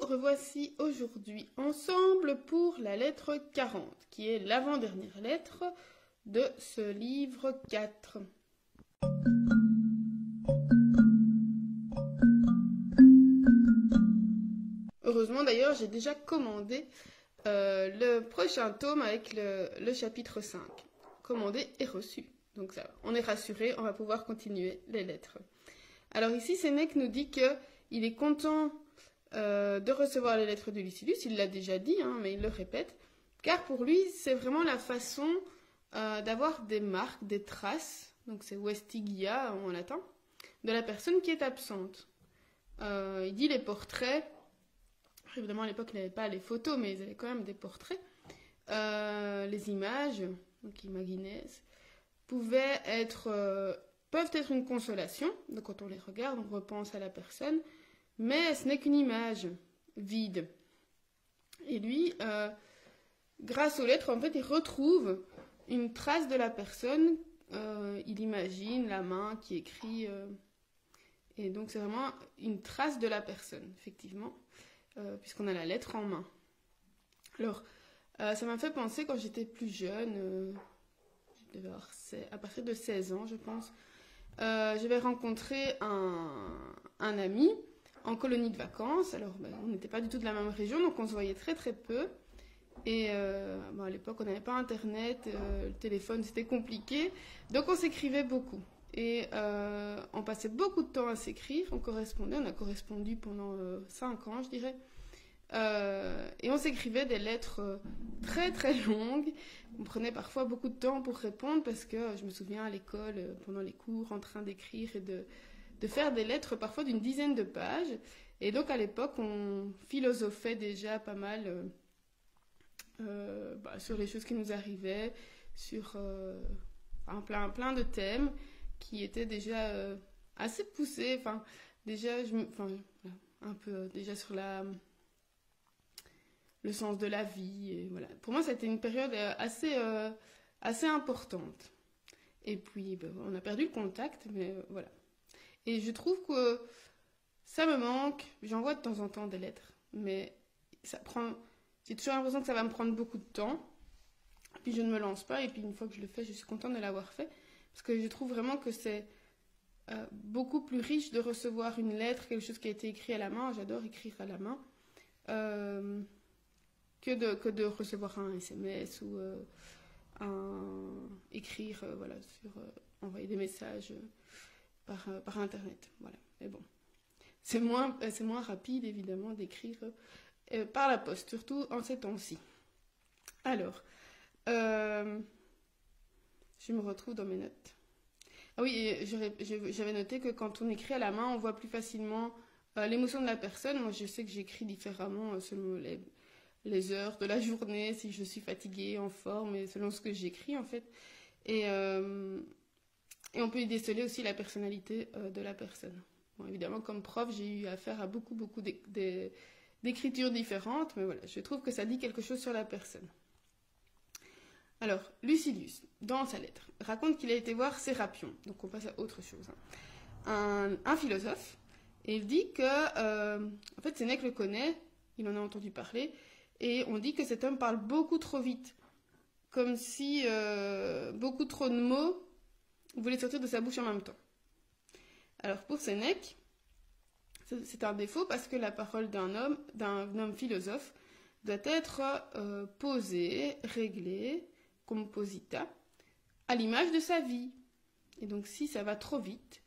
revoici aujourd'hui ensemble pour la lettre 40, qui est l'avant-dernière lettre de ce livre 4. Heureusement d'ailleurs, j'ai déjà commandé le prochain tome avec le chapitre 5. Commandé et reçu. Donc ça, on est rassuré, on va pouvoir continuer les lettres. Alors ici, Sénèque nous dit qu'il est content de recevoir les lettres de Lucilius. Il l'a déjà dit, mais il le répète. Car pour lui, c'est vraiment la façon d'avoir des marques, des traces, donc c'est vestigia en latin, de la personne qui est absente. Il dit les portraits, évidemment à l'époque il n'avait pas les photos, mais ils avaient quand même des portraits. Les images, donc imagines, peuvent être une consolation, donc quand on les regarde, on repense à la personne, mais ce n'est qu'une image vide. Et lui, grâce aux lettres, en fait, il retrouve une trace de la personne, il imagine la main qui écrit, et donc c'est vraiment une trace de la personne, effectivement, puisqu'on a la lettre en main. Alors, ça m'a fait penser quand j'étais plus jeune, je devais avoir à partir de 16 ans, je pense, j'avais rencontré un ami en colonie de vacances. Alors, on n'était pas du tout de la même région, donc on se voyait très très peu. Et à l'époque, on n'avait pas internet, le téléphone, c'était compliqué. Donc, on s'écrivait beaucoup. Et on passait beaucoup de temps à s'écrire, on a correspondu pendant 5 ans, je dirais. Et on s'écrivait des lettres très très longues. On prenait parfois beaucoup de temps pour répondre parce que je me souviens à l'école, pendant les cours, en train d'écrire et de faire des lettres parfois d'une dizaine de pages. Et donc à l'époque, on philosophait déjà pas mal sur les choses qui nous arrivaient, sur plein de thèmes qui étaient déjà assez poussés. Déjà, un peu déjà sur le sens de la vie. Et voilà. Pour moi, c'était une période assez importante. Et puis, on a perdu le contact, mais voilà. Et je trouve que ça me manque. J'envoie de temps en temps des lettres, mais j'ai toujours l'impression que ça va me prendre beaucoup de temps. Puis je ne me lance pas, et puis une fois que je le fais, je suis contente de l'avoir fait. Parce que je trouve vraiment que c'est beaucoup plus riche de recevoir une lettre, quelque chose qui a été écrit à la main. J'adore écrire à la main. Que de recevoir un SMS ou écrire, envoyer des messages par Internet. Voilà. Mais bon, c'est moins rapide, évidemment, d'écrire par la poste, surtout en ces temps-ci. Alors, je me retrouve dans mes notes. Ah oui, j'avais noté que quand on écrit à la main, on voit plus facilement l'émotion de la personne. Moi, je sais que j'écris différemment selon les heures de la journée, si je suis fatiguée, en forme, et selon ce que j'écris en fait. Et on peut y déceler aussi la personnalité de la personne. Bon, évidemment, comme prof, j'ai eu affaire à beaucoup d'écritures différentes, mais voilà, je trouve que ça dit quelque chose sur la personne. Alors, Lucilius, dans sa lettre, raconte qu'il a été voir Sérapion. Donc on passe à autre chose. Un philosophe, et il dit que, en fait, Sénèque le connaît, il en a entendu parler, et on dit que cet homme parle beaucoup trop vite, comme si beaucoup trop de mots voulaient sortir de sa bouche en même temps. Alors pour Sénèque, c'est un défaut parce que la parole d'un homme philosophe doit être posée, réglée, composita, à l'image de sa vie. Et donc si ça va trop vite,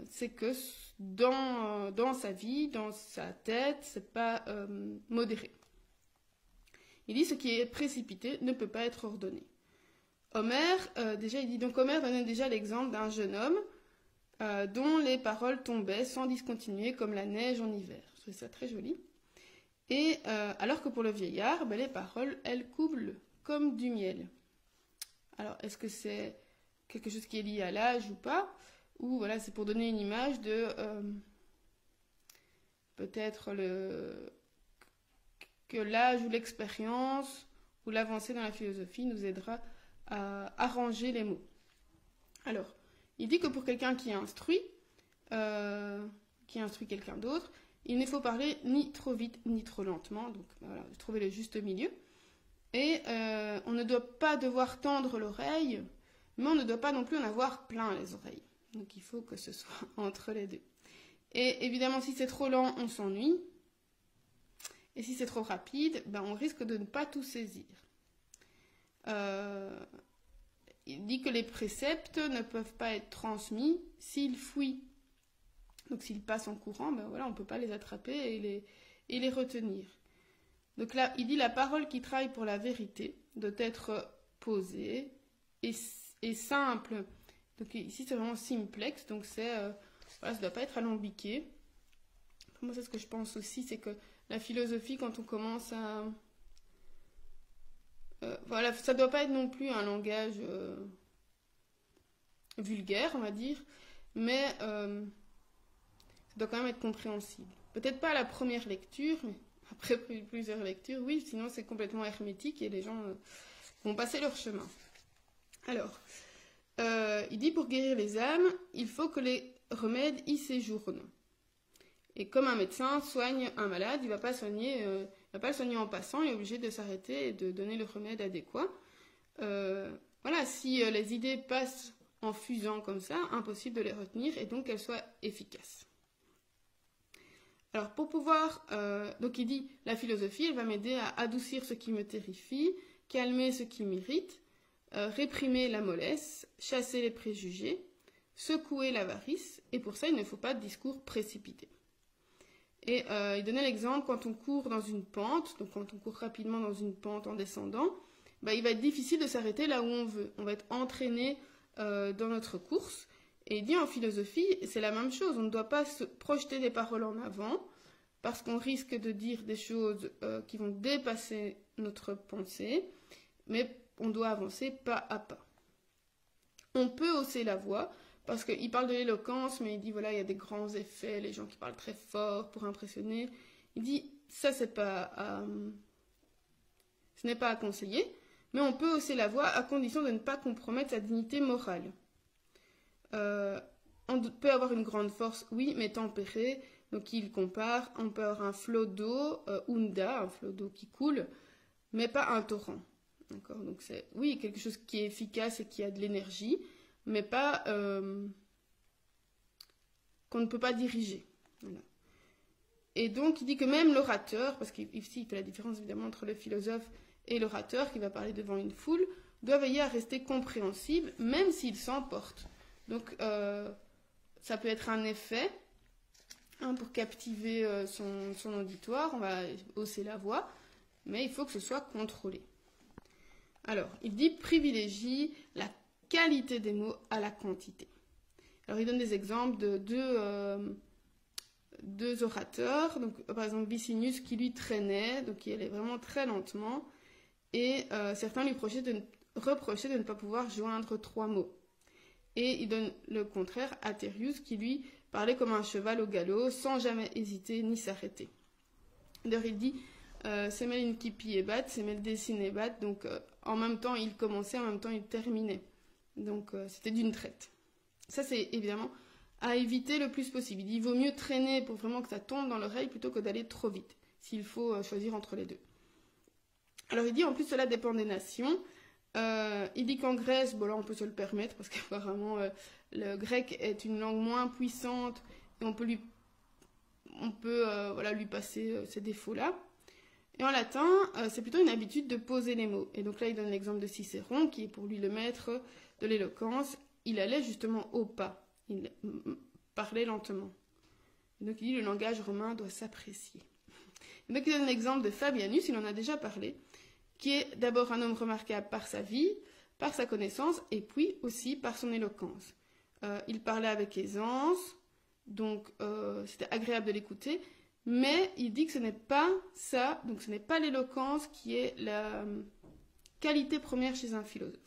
c'est que dans sa vie, dans sa tête, c'est pas modéré. Il dit ce qui est précipité ne peut pas être ordonné. Homère donne déjà l'exemple d'un jeune homme dont les paroles tombaient sans discontinuer comme la neige en hiver. Je trouve ça très joli. Et alors que pour le vieillard, les paroles, elles coulent comme du miel. Alors, est-ce que c'est quelque chose qui est lié à l'âge ou pas? Ou voilà, c'est pour donner une image de peut-être que l'âge ou l'expérience ou l'avancée dans la philosophie nous aidera à arranger les mots. Alors, il dit que pour quelqu'un qui instruit quelqu'un d'autre, il ne faut parler ni trop vite ni trop lentement. Donc voilà, trouver le juste milieu. Et on ne doit pas devoir tendre l'oreille, mais on ne doit pas non plus en avoir plein les oreilles. Donc il faut que ce soit entre les deux. Et évidemment, si c'est trop lent, on s'ennuie. Et si c'est trop rapide, ben, on risque de ne pas tout saisir. Il dit que les préceptes ne peuvent pas être transmis s'ils fuient. Donc s'ils passent en courant, ben voilà, on ne peut pas les attraper et les retenir. Donc là, il dit la parole qui travaille pour la vérité doit être posée et simple. Donc ici, c'est vraiment simplex, donc voilà, ça ne doit pas être alambiqué. Moi, c'est ce que je pense aussi, c'est que la philosophie, quand on commence à... voilà, ça ne doit pas être non plus un langage vulgaire, on va dire, mais ça doit quand même être compréhensible. Peut-être pas à la première lecture, mais après plusieurs lectures, oui, sinon c'est complètement hermétique et les gens vont passer leur chemin. Alors, il dit pour guérir les âmes, il faut que les remèdes y séjournent. Et comme un médecin soigne un malade, il ne va pas le soigner en passant, il est obligé de s'arrêter et de donner le remède adéquat. Voilà, si les idées passent en fusant comme ça, impossible de les retenir et donc qu'elles soient efficaces. Alors pour pouvoir, donc il dit, la philosophie, elle va m'aider à adoucir ce qui me terrifie, calmer ce qui m'irrite, réprimer la mollesse, chasser les préjugés, secouer l'avarice, et pour ça il ne faut pas de discours précipité. Et il donnait l'exemple quand on court dans une pente, donc quand on court rapidement dans une pente en descendant, bah, il va être difficile de s'arrêter là où on veut. On va être entraîné dans notre course. Et il dit en philosophie, c'est la même chose. On ne doit pas se projeter des paroles en avant parce qu'on risque de dire des choses qui vont dépasser notre pensée, mais on doit avancer pas à pas. On peut hausser la voix, parce qu'il parle de l'éloquence, mais il dit, voilà, il y a des grands effets, les gens qui parlent très fort pour impressionner. Il dit, ça, ce n'est pas à conseiller, mais on peut hausser la voix à condition de ne pas compromettre sa dignité morale. On peut avoir une grande force, oui, mais tempérée. Donc il compare, on peut avoir un flot d'eau, unda, un flot d'eau qui coule, mais pas un torrent. D'accord, donc c'est, oui, quelque chose qui est efficace et qui a de l'énergie, mais pas qu'on ne peut pas diriger. Voilà. Et donc, il dit que même l'orateur, parce qu'ici, il fait la différence évidemment entre le philosophe et l'orateur qui va parler devant une foule, doit veiller à rester compréhensible, même s'il s'emporte. Donc, ça peut être un effet pour captiver son auditoire, on va hausser la voix, mais il faut que ce soit contrôlé. Alors, il dit privilégie la qualité des mots à la quantité. Alors, il donne des exemples de deux orateurs. Donc, par exemple, Vicinius qui lui traînait, donc il allait vraiment très lentement, et certains lui reprochaient de ne pas pouvoir joindre 3 mots. Et il donne le contraire à Thérius qui lui parlait comme un cheval au galop, sans jamais hésiter ni s'arrêter. D'ailleurs, il dit semel inkipi ebat, semel desin ebat, donc en même temps il commençait, en même temps il terminait. Donc c'était d'une traite. Ça c'est évidemment à éviter le plus possible. Il dit il vaut mieux traîner pour vraiment que ça tombe dans l'oreille plutôt que d'aller trop vite, s'il faut choisir entre les deux. Alors il dit en plus cela dépend des nations. Il dit qu'en Grèce, bon là on peut se le permettre parce qu'apparemment le grec est une langue moins puissante et on peut lui passer ces défauts-là. Et en latin, c'est plutôt une habitude de poser les mots. Et donc là, il donne l'exemple de Cicéron, qui est pour lui le maître de l'éloquence. Il allait justement au pas. Il parlait lentement. Et donc il dit le langage romain doit s'apprécier. Et donc il donne l'exemple de Fabianus, il en a déjà parlé, qui est d'abord un homme remarquable par sa vie, par sa connaissance, et puis aussi par son éloquence. Il parlait avec aisance, donc c'était agréable de l'écouter, mais il dit que ce n'est pas ça, donc ce n'est pas l'éloquence qui est la qualité première chez un philosophe.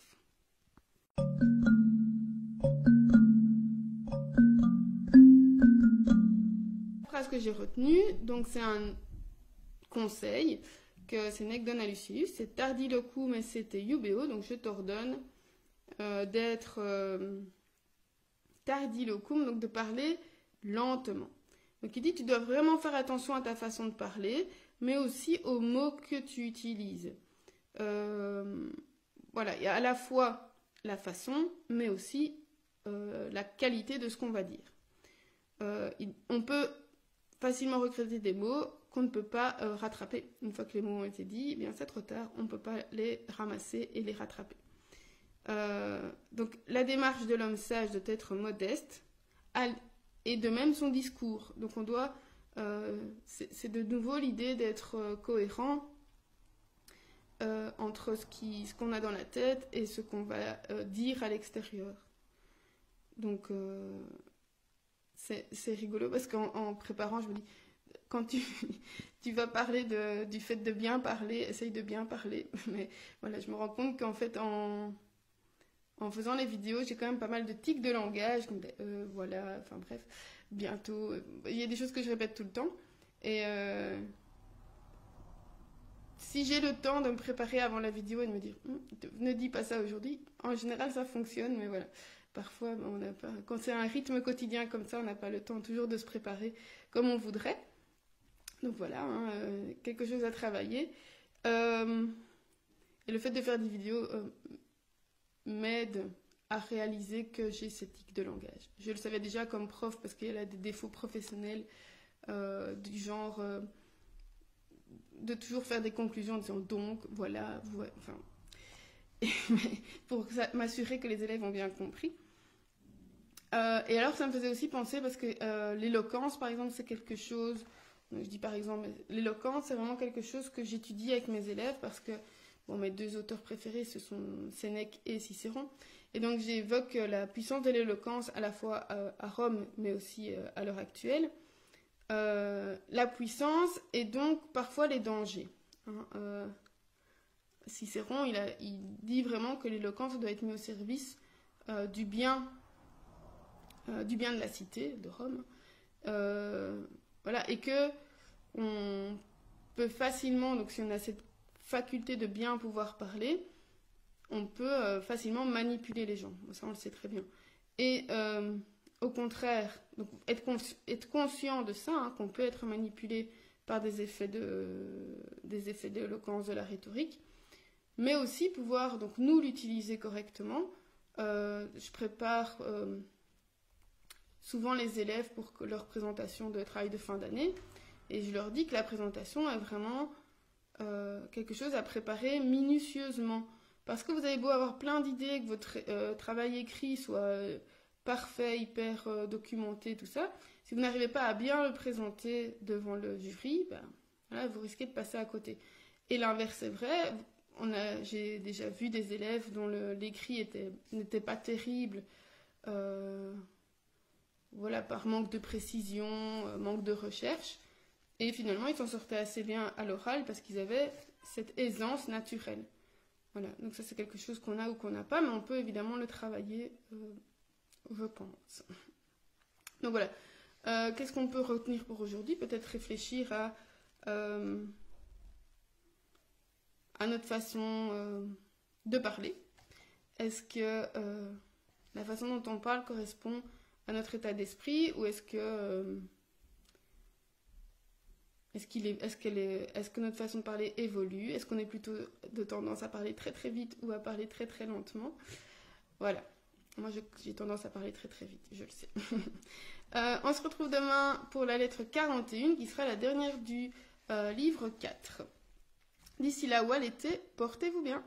La phrase que j'ai retenue, donc c'est un conseil que Sénèque donne à Lucilius, c'est tardi locum esse iubeo, donc je t'ordonne d'être tardi locum, donc de parler lentement. Donc il dit tu dois vraiment faire attention à ta façon de parler, mais aussi aux mots que tu utilises. Voilà, il y a à la fois la façon, mais aussi la qualité de ce qu'on va dire. On peut facilement regretter des mots qu'on ne peut pas rattraper. Une fois que les mots ont été dits, eh bien c'est trop tard, on ne peut pas les ramasser et les rattraper. Donc la démarche de l'homme sage doit être modeste, et de même son discours. Donc on doit, c'est de nouveau l'idée d'être cohérent entre ce qu'on a dans la tête et ce qu'on va dire à l'extérieur. Donc c'est rigolo parce qu'en préparant, je me dis, quand tu vas parler du fait de bien parler, essaye de bien parler. Mais voilà, je me rends compte qu'en fait, en faisant les vidéos, j'ai quand même pas mal de tics de langage. Voilà, enfin bref, bientôt. Il y a des choses que je répète tout le temps. Et si j'ai le temps de me préparer avant la vidéo et de me dire ne dis pas ça aujourd'hui, en général ça fonctionne, mais voilà. Parfois, on n'a pas. Quand c'est un rythme quotidien comme ça, on n'a pas le temps toujours de se préparer comme on voudrait. Donc voilà, hein, quelque chose à travailler. Et le fait de faire des vidéos m'aide à réaliser que j'ai ces tics de langage. Je le savais déjà comme prof parce qu'il y a des défauts professionnels du genre de toujours faire des conclusions en disant donc, voilà, enfin, pour m'assurer que les élèves ont bien compris. Et alors ça me faisait aussi penser parce que l'éloquence par exemple c'est quelque chose, je dis par exemple l'éloquence c'est vraiment quelque chose que j'étudie avec mes élèves parce que bon, mes deux auteurs préférés ce sont Sénèque et Cicéron et donc j'évoque la puissance de l'éloquence à la fois à Rome mais aussi à l'heure actuelle, la puissance et donc parfois les dangers, hein, Cicéron il dit vraiment que l'éloquence doit être mise au service du bien de la cité de Rome, voilà, et que on peut facilement, donc si on a cette faculté de bien pouvoir parler, on peut facilement manipuler les gens, ça on le sait très bien, et au contraire, donc être conscient de ça, hein, qu'on peut être manipulé par des effets d'éloquence de la rhétorique, mais aussi pouvoir donc nous l'utiliser correctement. Je prépare souvent les élèves pour leur présentation de travail de fin d'année et je leur dis que la présentation est vraiment quelque chose à préparer minutieusement parce que vous avez beau avoir plein d'idées, que votre travail écrit soit parfait, hyper documenté, tout ça, si vous n'arrivez pas à bien le présenter devant le jury, ben, voilà, vous risquez de passer à côté. Et l'inverse est vrai, j'ai déjà vu des élèves dont l'écrit n'était pas terrible, voilà, par manque de précision, manque de recherche. Et finalement, ils s'en sortaient assez bien à l'oral parce qu'ils avaient cette aisance naturelle. Voilà, donc ça c'est quelque chose qu'on a ou qu'on n'a pas, mais on peut évidemment le travailler, je pense. Donc voilà, qu'est-ce qu'on peut retenir pour aujourd'hui? Peut-être réfléchir à notre façon de parler. Est-ce que la façon dont on parle correspond à notre état d'esprit ou est-ce que notre façon de parler évolue? Est-ce qu'on est plutôt de tendance à parler très très vite ou à parler très très lentement? Voilà, moi j'ai tendance à parler très très vite, je le sais. On se retrouve demain pour la lettre 41 qui sera la dernière du livre 4. D'ici là où elle était, portez-vous bien.